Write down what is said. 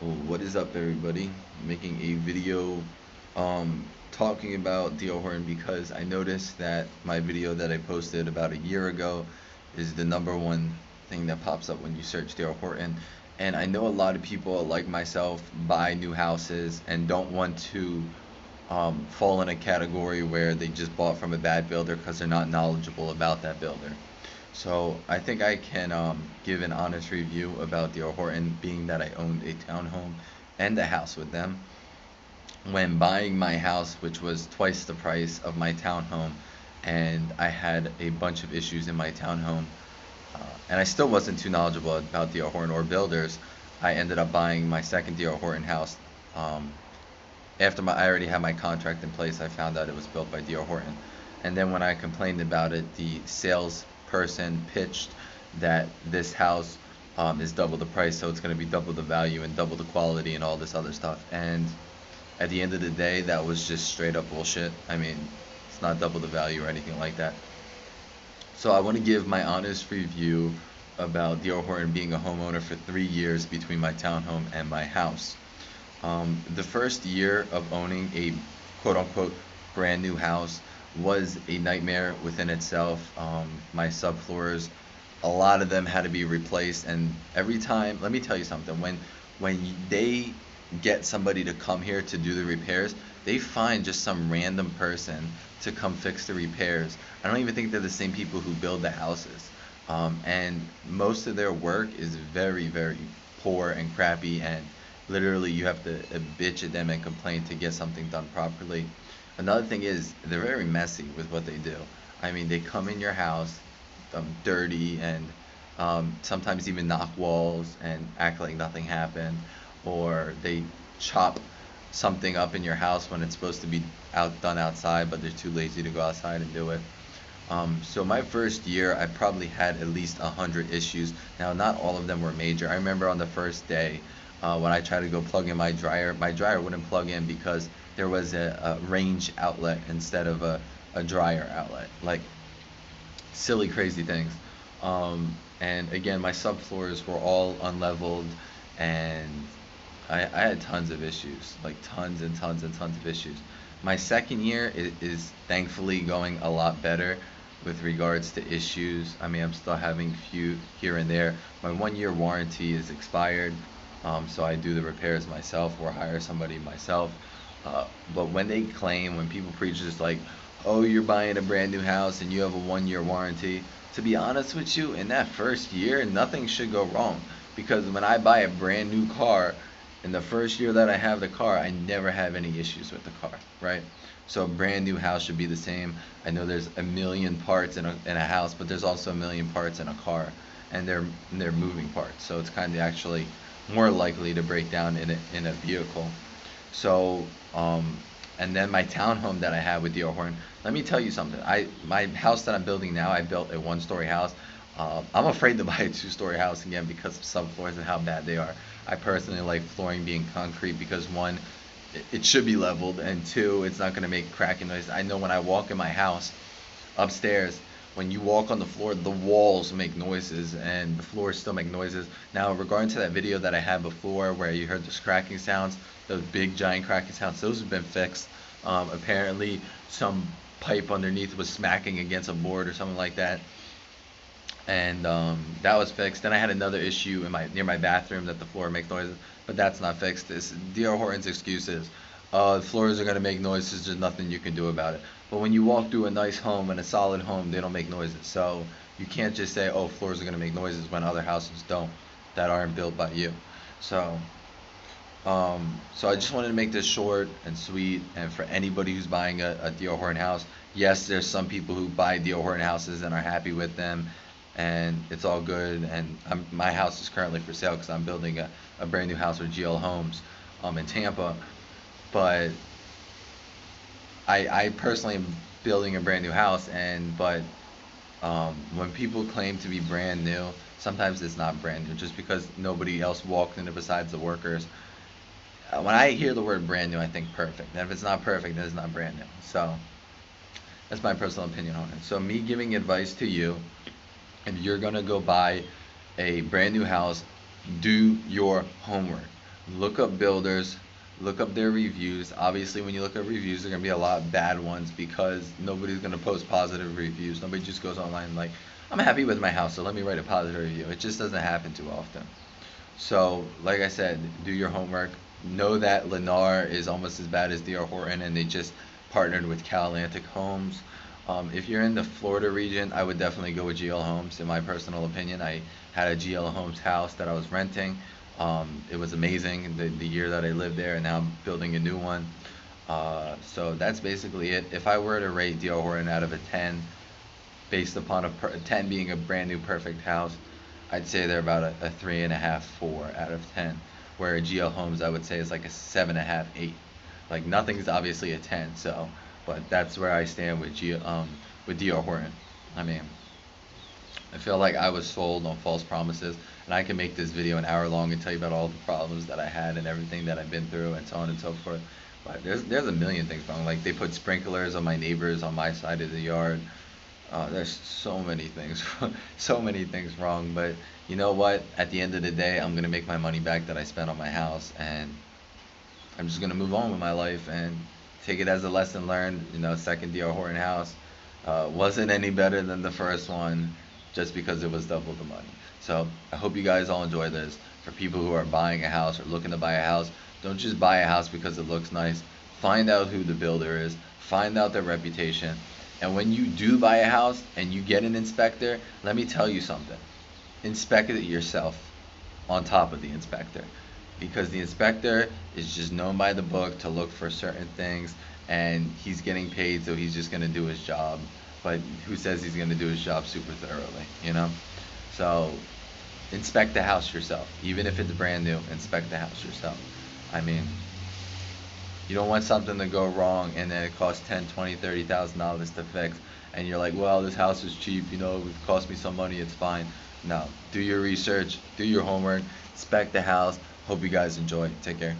What is up, everybody? I'm making a video talking about DR Horton because I noticed that my video that I posted about a year ago is the number one thing that pops up when you search DR Horton. And I know a lot of people like myself buy new houses and don't want to fall in a category where they just bought from a bad builder because they're not knowledgeable about that builder. So I think I can give an honest review about D.R. Horton, being that I owned a townhome and a house with them. When buying my house, which was twice the price of my townhome, and I had a bunch of issues in my townhome, and I still wasn't too knowledgeable about D.R. Horton or builders, I ended up buying my second D.R. Horton house. Um, After I already had my contract in place, I found out it was built by D.R. Horton. And then when I complained about it, the salesperson pitched that this house is double the price, so it's going to be double the value and double the quality and all this other stuff. And at the end of the day, that was just straight up bullshit. I mean, it's not double the value or anything like that. So I want to give my honest review about D.R. Horton being a homeowner for 3 years between my townhome and my house. The first year of owning a quote unquote brand new house was a nightmare within itself. My subfloors, a lot of them had to be replaced, and every time, let me tell you something, when they get somebody to come here to do the repairs, they find just some random person to come fix the repairs. I don't even think they're the same people who build the houses. And most of their work is very, very poor and crappy, and literally you have to bitch at them and complain to get something done properly. Another thing is they're very messy with what they do. I mean, they come in your house dirty and sometimes even knock walls and act like nothing happened, or they chop something up in your house when it's supposed to be done outside, but they're too lazy to go outside and do it. So my first year, I probably had at least 100 issues. Now, not all of them were major. I remember on the first day, when I tried to go plug in my dryer wouldn't plug in because there was a range outlet instead of a dryer outlet. Like silly, crazy things. And again, my subfloors were all unleveled, and I had tons of issues, like tons and tons and tons of issues. My second year is thankfully going a lot better with regards to issues. I mean, I'm still having few here and there. My 1 year warranty is expired, so I do the repairs myself or hire somebody myself. But when people preach just like, oh, you're buying a brand new house and you have a 1 year warranty, to be honest with you, in that first year, nothing should go wrong. Because when I buy a brand new car, in the first year that I have the car, I never have any issues with the car, right? So a brand new house should be the same. I know there's a million parts in a house, but there's also a million parts in a car, and they're moving parts. So it's kind of actually more likely to break down in a vehicle. So, and then my townhome that I have with DR Horton. Let me tell you something. My house that I'm building now, I built a 1 story house. I'm afraid to buy a 2 story house again because of subfloors and how bad they are. I personally like flooring being concrete because one, it should be leveled, and two, it's not going to make cracking noise. I know when I walk in my house upstairs, when you walk on the floor, the walls make noises and the floors still make noises. Now, regarding to that video that I had before where you heard those cracking sounds, those big giant cracking sounds, those have been fixed. Apparently, some pipe underneath was smacking against a board or something like that, and that was fixed. Then I had another issue in my near my bathroom that the floor makes noises, but that's not fixed. This D.R. Horton's excuse is, the floors are gonna make noises. There's nothing you can do about it. But when you walk through a nice home and a solid home, they don't make noises. So you can't just say, oh, floors are gonna make noises when other houses don't, that aren't built by you. So so I just wanted to make this short and sweet, and for anybody who's buying a D.R. Horton house, yes, there's some people who buy D.R. Horton houses and are happy with them, and it's all good. And my house is currently for sale because I'm building a brand new house with GL Homes in Tampa. But I personally am building a brand new house, but when people claim to be brand new, sometimes it's not brand new just because nobody else walked in it besides the workers. When I hear the word brand new, I think perfect. And if it's not perfect, then it's not brand new. So that's my personal opinion on it. So me giving advice to you, if you're gonna go buy a brand new house, do your homework. look up builders, look up their reviews. Obviously, when you look up reviews, there are gonna be a lot of bad ones because nobody's gonna post positive reviews. Nobody just goes online like, I'm happy with my house, so let me write a positive review. It just doesn't happen too often. So, like I said, do your homework. Know that Lennar is almost as bad as DR Horton, and they just partnered with Cal Atlantic Homes. If you're in the Florida region, I would definitely go with GL Homes. In my personal opinion, I had a GL Homes house that I was renting. It was amazing the year that I lived there, and now I'm building a new one. So that's basically it. If I were to rate DR Horton out of a 10, based upon a 10 being a brand new perfect house, I'd say they're about a 3.5, 4 out of 10. Where a GL Homes, I would say, is like a 7.5, 8. Like nothing's obviously a 10. So, but that's where I stand with DR Horton. I mean, I feel like I was sold on false promises, and I can make this video an hour long and tell you about all the problems that I had and everything that I've been through and so on and so forth. But there's a million things wrong. Like they put sprinklers on my neighbors on my side of the yard. There's so many things, so many things wrong. But you know what? At the end of the day, I'm gonna make my money back that I spent on my house, and I'm just gonna move on with my life and take it as a lesson learned. You know, second DR Horton house wasn't any better than the first one, just because it was double the money. So I hope you guys all enjoy this. For people who are buying a house or looking to buy a house, don't just buy a house because it looks nice. Find out who the builder is. Find out their reputation. And when you do buy a house and you get an inspector, let me tell you something. Inspect it yourself on top of the inspector. Because the inspector is just known by the book to look for certain things, and he's getting paid, so he's just going to do his job. But who says he's going to do his job super thoroughly, you know? So inspect the house yourself. Even if it's brand new, inspect the house yourself. I mean, you don't want something to go wrong and then it costs 10, 20, 30,000 dollars to fix, and you're like, well, this house is cheap, you know, it cost me some money, it's fine. No, do your research, do your homework, inspect the house. Hope you guys enjoy. Take care.